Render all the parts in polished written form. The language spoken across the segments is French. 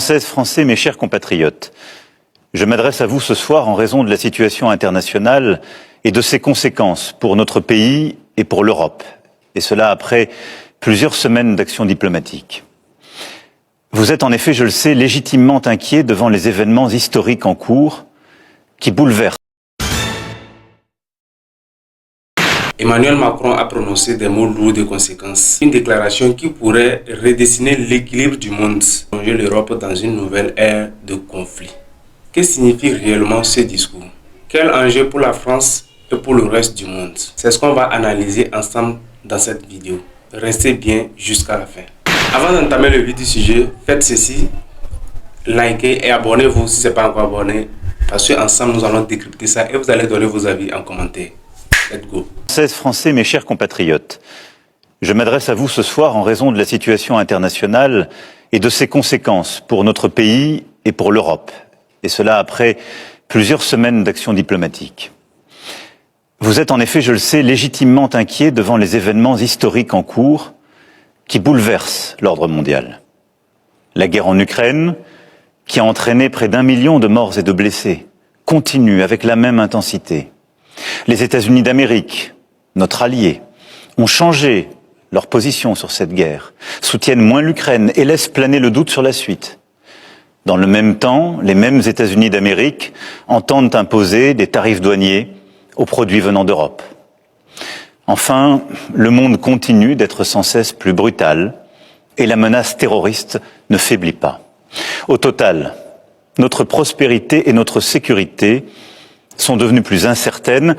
Françaises, Français, mes chers compatriotes, je m'adresse à vous ce soir en raison de la situation internationale et de ses conséquences pour notre pays et pour l'Europe, et cela après plusieurs semaines d'action diplomatique. Vous êtes en effet, je le sais, légitimement inquiets devant les événements historiques en cours qui bouleversent. Emmanuel Macron a prononcé des mots lourds de conséquences. Une déclaration qui pourrait redessiner l'équilibre du monde, plonger l'Europe dans une nouvelle ère de conflit. Que signifie réellement ce discours? Quel enjeu pour la France et pour le reste du monde? C'est ce qu'on va analyser ensemble dans cette vidéo. Restez bien jusqu'à la fin. Avant d'entamer le vif du sujet, faites ceci, likez et abonnez-vous si ce n'est pas encore abonné, parce qu'ensemble nous allons décrypter ça et vous allez donner vos avis en commentaire. Let's go. Françaises, Français, mes chers compatriotes, je m'adresse à vous ce soir en raison de la situation internationale et de ses conséquences pour notre pays et pour l'Europe, et cela après plusieurs semaines d'action diplomatique. Vous êtes en effet, je le sais, légitimement inquiets devant les événements historiques en cours qui bouleversent l'ordre mondial. La guerre en Ukraine, qui a entraîné près d'1 million de morts et de blessés, continue avec la même intensité. Les États-Unis d'Amérique, notre allié, ont changé leur position sur cette guerre, soutiennent moins l'Ukraine et laissent planer le doute sur la suite. Dans le même temps, les mêmes États-Unis d'Amérique entendent imposer des tarifs douaniers aux produits venant d'Europe. Enfin, le monde continue d'être sans cesse plus brutal et la menace terroriste ne faiblit pas. Au total, notre prospérité et notre sécurité sont devenues plus incertaines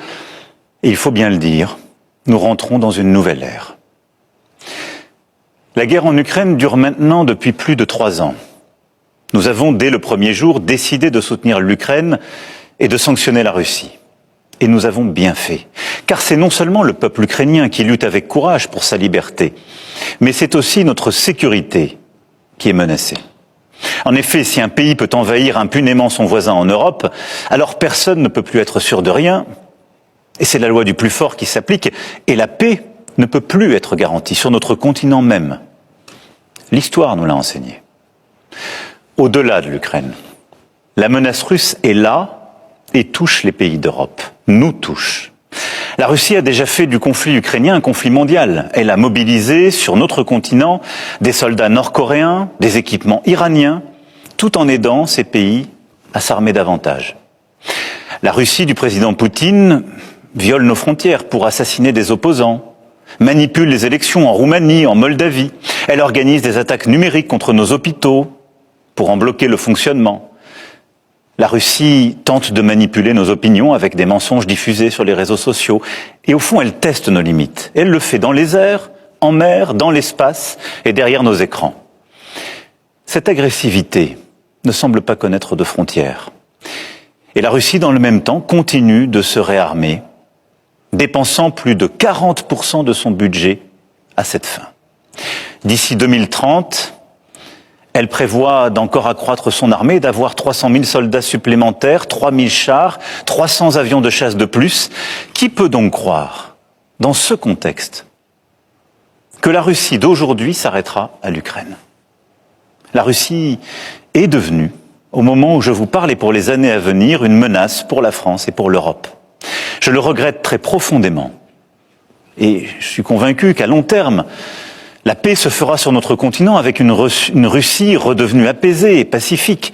et il faut bien le dire, nous rentrons dans une nouvelle ère. La guerre en Ukraine dure maintenant depuis plus de 3 ans. Nous avons, dès le premier jour, décidé de soutenir l'Ukraine et de sanctionner la Russie. Et nous avons bien fait. Car c'est non seulement le peuple ukrainien qui lutte avec courage pour sa liberté, mais c'est aussi notre sécurité qui est menacée. En effet, si un pays peut envahir impunément son voisin en Europe, alors personne ne peut plus être sûr de rien. Et c'est la loi du plus fort qui s'applique. Et la paix ne peut plus être garantie sur notre continent même. L'histoire nous l'a enseigné. Au-delà de l'Ukraine, la menace russe est là et touche les pays d'Europe. Nous touche. La Russie a déjà fait du conflit ukrainien un conflit mondial. Elle a mobilisé sur notre continent des soldats nord-coréens, des équipements iraniens, tout en aidant ces pays à s'armer davantage. La Russie du président Poutine viole nos frontières pour assassiner des opposants, manipule les élections en Roumanie, en Moldavie. Elle organise des attaques numériques contre nos hôpitaux pour en bloquer le fonctionnement. La Russie tente de manipuler nos opinions avec des mensonges diffusés sur les réseaux sociaux. Et au fond, elle teste nos limites. Elle le fait dans les airs, en mer, dans l'espace et derrière nos écrans. Cette agressivité ne semble pas connaître de frontières. Et la Russie, dans le même temps, continue de se réarmer, dépensant plus de 40% de son budget à cette fin. D'ici 2030, elle prévoit d'encore accroître son armée et d'avoir 300 000 soldats supplémentaires, 3 000 chars, 300 avions de chasse de plus. Qui peut donc croire, dans ce contexte, que la Russie d'aujourd'hui s'arrêtera à l'Ukraine? La Russie est devenue, au moment où je vous parle et pour les années à venir, une menace pour la France et pour l'Europe. Je le regrette très profondément. Et je suis convaincu qu'à long terme, la paix se fera sur notre continent avec une Russie redevenue apaisée et pacifique.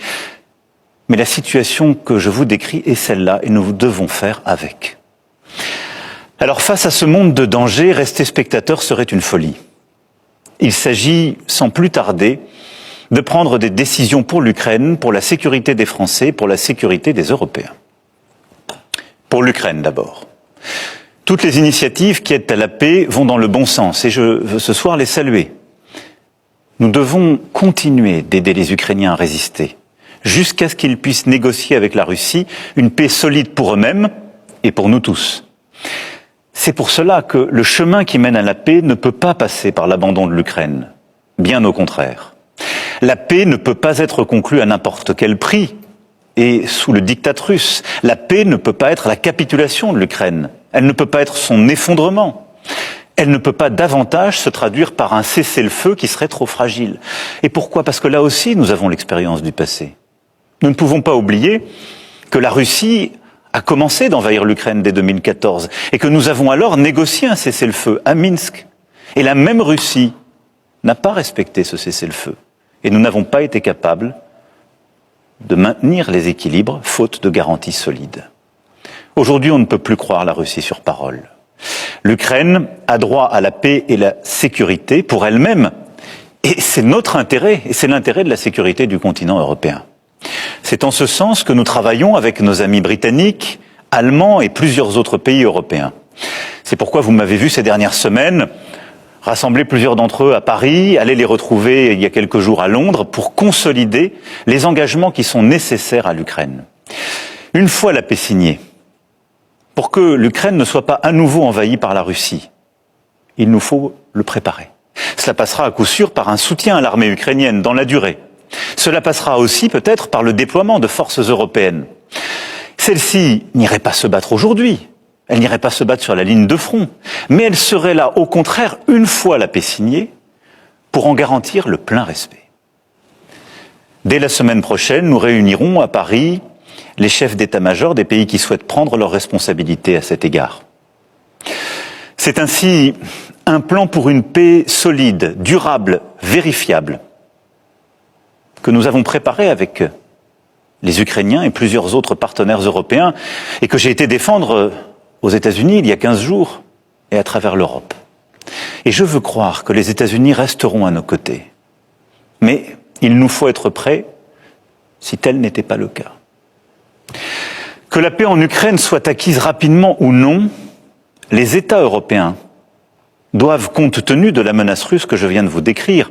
Mais la situation que je vous décris est celle-là et nous devons faire avec. Alors face à ce monde de danger, rester spectateur serait une folie. Il s'agit, sans plus tarder, de prendre des décisions pour l'Ukraine, pour la sécurité des Français, pour la sécurité des Européens. Pour l'Ukraine d'abord. Toutes les initiatives qui aident à la paix vont dans le bon sens et je veux ce soir les saluer. Nous devons continuer d'aider les Ukrainiens à résister, jusqu'à ce qu'ils puissent négocier avec la Russie une paix solide pour eux-mêmes et pour nous tous. C'est pour cela que le chemin qui mène à la paix ne peut pas passer par l'abandon de l'Ukraine. Bien au contraire. La paix ne peut pas être conclue à n'importe quel prix et sous le diktat russe. La paix ne peut pas être la capitulation de l'Ukraine. Elle ne peut pas être son effondrement. Elle ne peut pas davantage se traduire par un cessez-le-feu qui serait trop fragile. Et pourquoi? Parce que là aussi, nous avons l'expérience du passé. Nous ne pouvons pas oublier que la Russie a commencé d'envahir l'Ukraine dès 2014 et que nous avons alors négocié un cessez-le-feu à Minsk. Et la même Russie n'a pas respecté ce cessez-le-feu. Et nous n'avons pas été capables de maintenir les équilibres, faute de garanties solides. Aujourd'hui, on ne peut plus croire la Russie sur parole. L'Ukraine a droit à la paix et la sécurité pour elle-même, et c'est notre intérêt, et c'est l'intérêt de la sécurité du continent européen. C'est en ce sens que nous travaillons avec nos amis britanniques, allemands et plusieurs autres pays européens. C'est pourquoi vous m'avez vu ces dernières semaines rassembler plusieurs d'entre eux à Paris, aller les retrouver il y a quelques jours à Londres pour consolider les engagements qui sont nécessaires à l'Ukraine. Une fois la paix signée, pour que l'Ukraine ne soit pas à nouveau envahie par la Russie, il nous faut le préparer. Cela passera à coup sûr par un soutien à l'armée ukrainienne dans la durée. Cela passera aussi peut-être par le déploiement de forces européennes. Celles-ci n'iraient pas se battre aujourd'hui, elles n'iraient pas se battre sur la ligne de front, mais elles seraient là, au contraire, une fois la paix signée, pour en garantir le plein respect. Dès la semaine prochaine, nous réunirons à Paris les chefs d'état-major des pays qui souhaitent prendre leurs responsabilités à cet égard. C'est ainsi un plan pour une paix solide, durable, vérifiable, que nous avons préparé avec les Ukrainiens et plusieurs autres partenaires européens, et que j'ai été défendre aux États-Unis il y a 15 jours, et à travers l'Europe. Et je veux croire que les États-Unis resteront à nos côtés. Mais il nous faut être prêts si tel n'était pas le cas. Que la paix en Ukraine soit acquise rapidement ou non, les États européens doivent, compte tenu de la menace russe que je viens de vous décrire,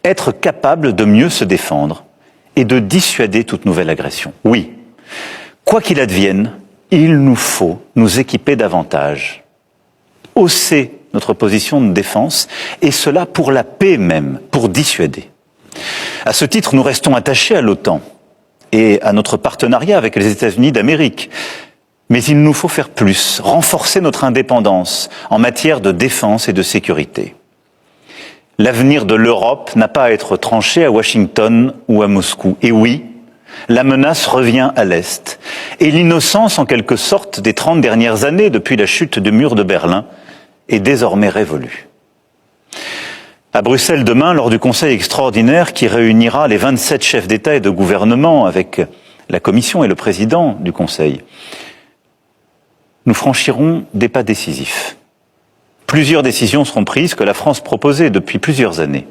être capables de mieux se défendre et de dissuader toute nouvelle agression. Oui, quoi qu'il advienne, il nous faut nous équiper davantage, hausser notre position de défense, et cela pour la paix même, pour dissuader. À ce titre, nous restons attachés à l'OTAN et à notre partenariat avec les États-Unis d'Amérique. Mais il nous faut faire plus, renforcer notre indépendance en matière de défense et de sécurité. L'avenir de l'Europe n'a pas à être tranché à Washington ou à Moscou. Et oui, la menace revient à l'Est. Et l'innocence, en quelque sorte, des 30 dernières années, depuis la chute du mur de Berlin, est désormais révolue. À Bruxelles demain, lors du Conseil extraordinaire qui réunira les 27 chefs d'État et de gouvernement avec la Commission et le président du Conseil, nous franchirons des pas décisifs. Plusieurs décisions seront prises que la France proposait depuis plusieurs années.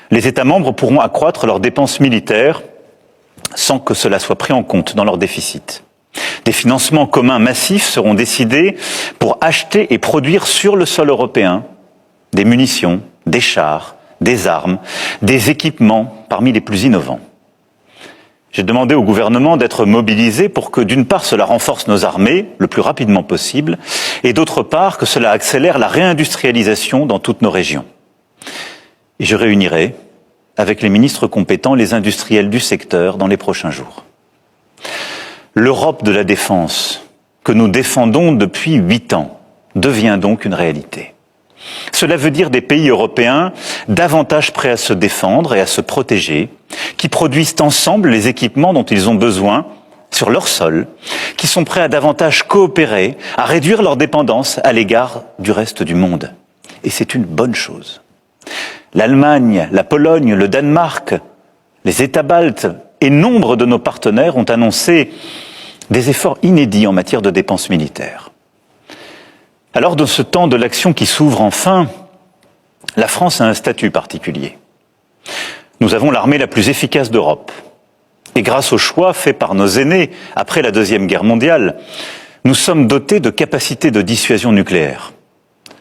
Les États membres pourront accroître leurs dépenses militaires sans que cela soit pris en compte dans leur déficit. Des financements communs massifs seront décidés pour acheter et produire sur le sol européen des munitions, des chars, des armes, des équipements parmi les plus innovants. J'ai demandé au gouvernement d'être mobilisé pour que, d'une part, cela renforce nos armées le plus rapidement possible, et d'autre part, que cela accélère la réindustrialisation dans toutes nos régions. Et je réunirai, avec les ministres compétents, les industriels du secteur dans les prochains jours. L'Europe de la défense, que nous défendons depuis 8 ans, devient donc une réalité. Cela veut dire des pays européens davantage prêts à se défendre et à se protéger, qui produisent ensemble les équipements dont ils ont besoin sur leur sol, qui sont prêts à davantage coopérer, à réduire leur dépendance à l'égard du reste du monde. Et c'est une bonne chose. L'Allemagne, la Pologne, le Danemark, les États baltes et nombre de nos partenaires ont annoncé des efforts inédits en matière de dépenses militaires. Alors, dans ce temps de l'action qui s'ouvre enfin, la France a un statut particulier. Nous avons l'armée la plus efficace d'Europe. Et grâce au choix fait par nos aînés après la Deuxième Guerre mondiale, nous sommes dotés de capacités de dissuasion nucléaire.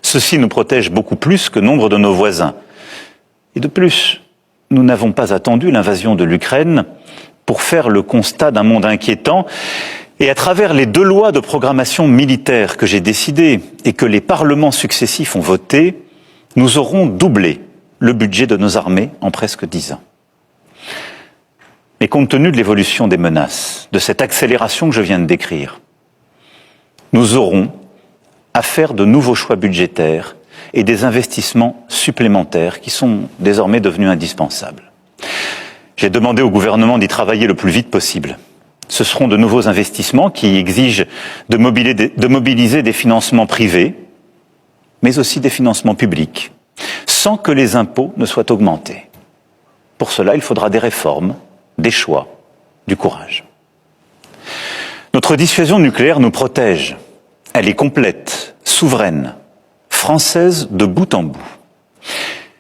Ceci nous protège beaucoup plus que nombre de nos voisins. Et de plus, nous n'avons pas attendu l'invasion de l'Ukraine pour faire le constat d'un monde inquiétant. Et à travers les 2 lois de programmation militaire que j'ai décidées et que les parlements successifs ont votées, nous aurons doublé le budget de nos armées en presque 10 ans. Mais compte tenu de l'évolution des menaces, de cette accélération que je viens de décrire, nous aurons à faire de nouveaux choix budgétaires et des investissements supplémentaires qui sont désormais devenus indispensables. J'ai demandé au gouvernement d'y travailler le plus vite possible. Ce seront de nouveaux investissements qui exigent de mobiliser des financements privés, mais aussi des financements publics, sans que les impôts ne soient augmentés. Pour cela, il faudra des réformes, des choix, du courage. Notre dissuasion nucléaire nous protège. Elle est complète, souveraine, française de bout en bout.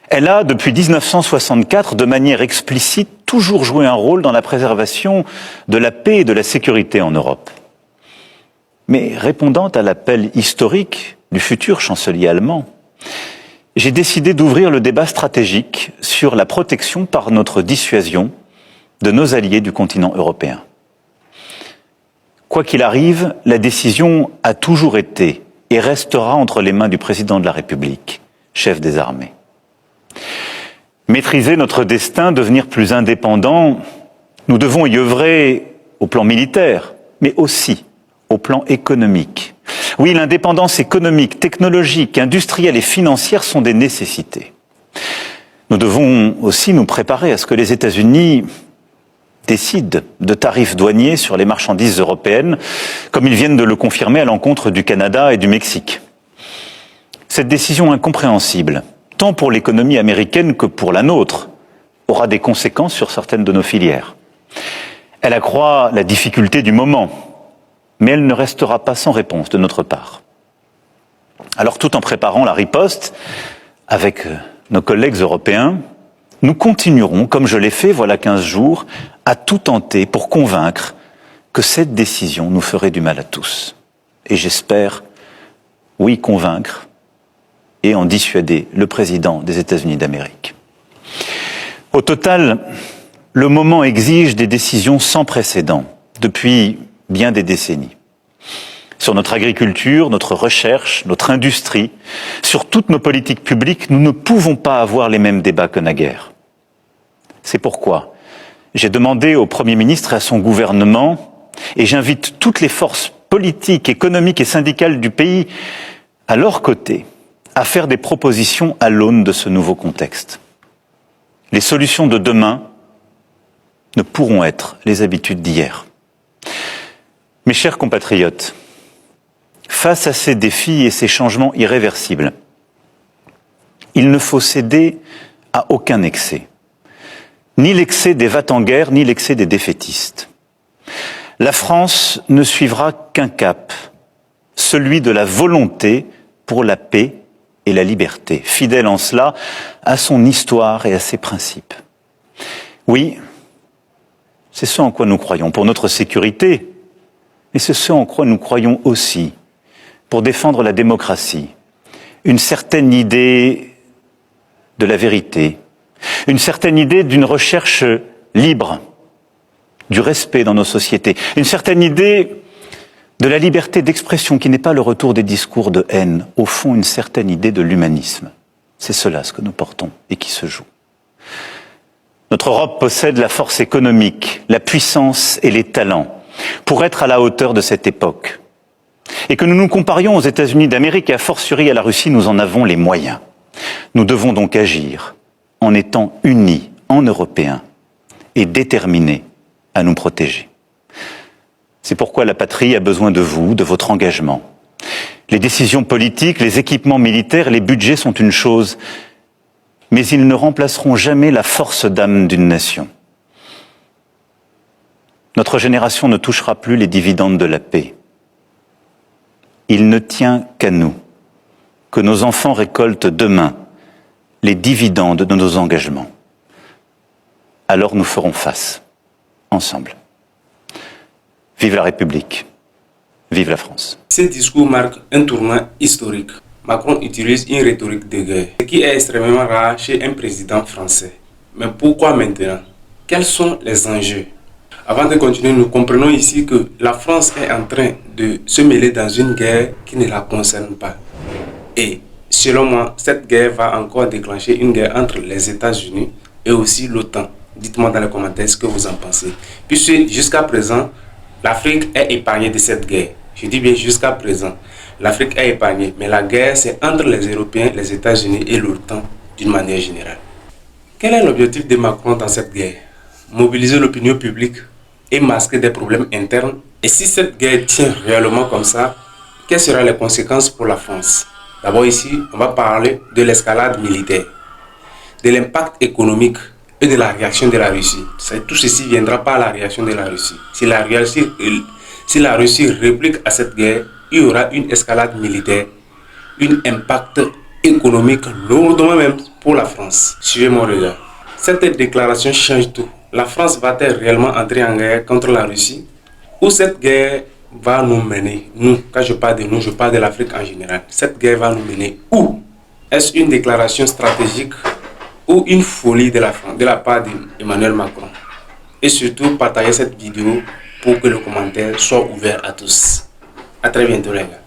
Elle a, depuis 1964, de manière explicite, toujours joué un rôle dans la préservation de la paix et de la sécurité en Europe. Mais répondant à l'appel historique du futur chancelier allemand, j'ai décidé d'ouvrir le débat stratégique sur la protection par notre dissuasion de nos alliés du continent européen. Quoi qu'il arrive, la décision a toujours été et restera entre les mains du président de la République, chef des armées. Maîtriser notre destin, devenir plus indépendant, nous devons y œuvrer au plan militaire, mais aussi au plan économique. Oui, l'indépendance économique, technologique, industrielle et financière sont des nécessités. Nous devons aussi nous préparer à ce que les États-Unis décident de tarifs douaniers sur les marchandises européennes, comme ils viennent de le confirmer à l'encontre du Canada et du Mexique. Cette décision incompréhensible, tant pour l'économie américaine que pour la nôtre, aura des conséquences sur certaines de nos filières. Elle accroît la difficulté du moment, mais elle ne restera pas sans réponse de notre part. Alors, tout en préparant la riposte, avec nos collègues européens, nous continuerons, comme je l'ai fait voilà 15 jours, à tout tenter pour convaincre que cette décision nous ferait du mal à tous. Et j'espère, oui, convaincre et en dissuader le président des États-Unis d'Amérique. Au total, le moment exige des décisions sans précédent depuis bien des décennies. Sur notre agriculture, notre recherche, notre industrie, sur toutes nos politiques publiques, nous ne pouvons pas avoir les mêmes débats que naguère. C'est pourquoi j'ai demandé au Premier ministre et à son gouvernement, et j'invite toutes les forces politiques, économiques et syndicales du pays à leur côté, à faire des propositions à l'aune de ce nouveau contexte. Les solutions de demain ne pourront être les habitudes d'hier. Mes chers compatriotes, face à ces défis et ces changements irréversibles, il ne faut céder à aucun excès. Ni l'excès des va-t-en-guerre, ni l'excès des défaitistes. La France ne suivra qu'un cap, celui de la volonté pour la paix et la liberté, fidèle en cela à son histoire et à ses principes. Oui, c'est ce en quoi nous croyons pour notre sécurité, mais c'est ce en quoi nous croyons aussi pour défendre la démocratie, une certaine idée de la vérité, une certaine idée d'une recherche libre, du respect dans nos sociétés, une certaine idée de la liberté d'expression qui n'est pas le retour des discours de haine, au fond une certaine idée de l'humanisme. C'est cela ce que nous portons et qui se joue. Notre Europe possède la force économique, la puissance et les talents pour être à la hauteur de cette époque. Et que nous nous comparions aux États-Unis d'Amérique et a fortiori à la Russie, nous en avons les moyens. Nous devons donc agir en étant unis en Européens et déterminés à nous protéger. C'est pourquoi la patrie a besoin de vous, de votre engagement. Les décisions politiques, les équipements militaires, les budgets sont une chose, mais ils ne remplaceront jamais la force d'âme d'une nation. Notre génération ne touchera plus les dividendes de la paix. Il ne tient qu'à nous que nos enfants récoltent demain les dividendes de nos engagements. Alors nous ferons face, ensemble. Vive la République, vive la France. Ce discours marque un tournant historique. Macron utilise une rhétorique de guerre, ce qui est extrêmement rare chez un président français. Mais pourquoi maintenant? Quels sont les enjeux? Avant de continuer, nous comprenons ici que la France est en train de se mêler dans une guerre qui ne la concerne pas. Et selon moi, cette guerre va encore déclencher une guerre entre les États-Unis et aussi l'OTAN. Dites-moi dans les commentaires ce que vous en pensez. Puisque jusqu'à présent, l'Afrique est épargnée de cette guerre. Je dis bien jusqu'à présent. L'Afrique est épargnée, mais la guerre, c'est entre les Européens, les États-Unis et l'OTAN d'une manière générale. Quel est l'objectif de Macron dans cette guerre? Mobiliser l'opinion publique et masquer des problèmes internes. Et si cette guerre tient réellement comme ça, quelles seront les conséquences pour la France? D'abord ici, on va parler de l'escalade militaire, de l'impact économique et de la réaction de la Russie. Tout ceci viendra par la réaction de la Russie. Si la Russie réplique à cette guerre, il y aura une escalade militaire, un impact économique lourdement même pour la France. Suivez mon regard. Cette déclaration change tout. La France va-t-elle réellement entrer en guerre contre la Russie? Ou cette guerre va nous mener, nous, quand je parle de nous, je parle de l'Afrique en général, cette guerre va nous mener où? Est-ce une déclaration stratégique ou une folie de la France, de la part d'Emmanuel Macron? Et surtout, partagez cette vidéo pour que le commentaire soit ouvert à tous. À très bientôt les gars.